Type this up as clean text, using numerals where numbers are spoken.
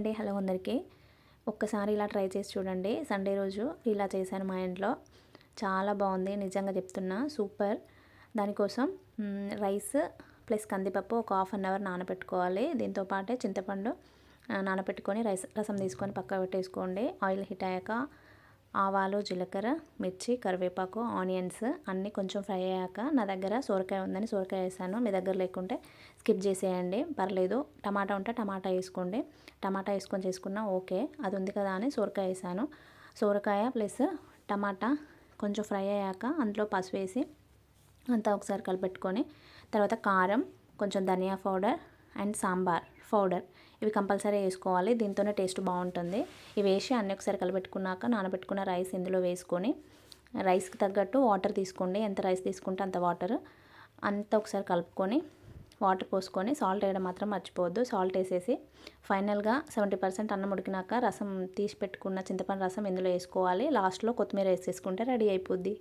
అండి. హలో అందరికీ. ఒక్కసారి ఇలా ట్రై చేసి చూడండి. సండే రోజు ఇలా చేశాను మా ఇంట్లో. చాలా బాగుంది, నిజంగా చెప్తున్నా, సూపర్. దానికోసం రైస్ ప్లస్ కందిపప్పు ఒక హాఫ్ అన్ అవర్ నానబెట్టుకోవాలి. దీంతో పాటే చింతపండు నానబెట్టుకొని రసం తీసుకొని పక్కకు పెట్టేసుకోండి. ఆయిల్ హీట్ అయ్యాక ఆవాలు, జీలకర్ర, మిర్చి, కరివేపాకు, ఆనియన్స్ అన్నీ కొంచెం ఫ్రై అయ్యాక నా దగ్గర సొరకాయ ఉందని సొరకాయ వేసాను. మీ దగ్గర లేకుంటే స్కిప్ చేసేయండి, పర్లేదు. టమాటా ఉంటే టమాటా వేసుకోండి. టమాటా వేసుకొని చేసుకున్నా ఓకే. అది ఉంది కదా అని సొరకాయ వేసాను. సొరకాయ ప్లస్ టమాటా కొంచెం ఫ్రై అయ్యాక అందులో పసుపు వేసి అంతా ఒకసారి కలిపెట్టుకొని తర్వాత కారం, కొంచెం ధనియా పౌడర్ అండ్ సాంబార్ పౌడర్ ఇవి కంపల్సరీ వేసుకోవాలి. దీంతోనే టేస్ట్ బాగుంటుంది. ఇవి వేసి అన్నీ ఒకసారి కలిపెట్టుకున్నాక నానబెట్టుకున్న రైస్ ఇందులో వేసుకొని రైస్కి తగ్గట్టు వాటర్ తీసుకోండి. ఎంత రైస్ తీసుకుంటే అంత వాటర్ అంతా ఒకసారి కలుపుకొని వాటర్ పోసుకొని సాల్ట్ వేయడం మాత్రం మర్చిపోవద్దు. సాల్ట్ వేసేసి ఫైనల్గా 70% అన్నం ఉడికినాక రసం తీసి పెట్టుకున్న చింతపండు రసం ఇందులో వేసుకోవాలి. లాస్ట్లో కొత్తిమీర వేసేసుకుంటే రెడీ అయిపోద్ది.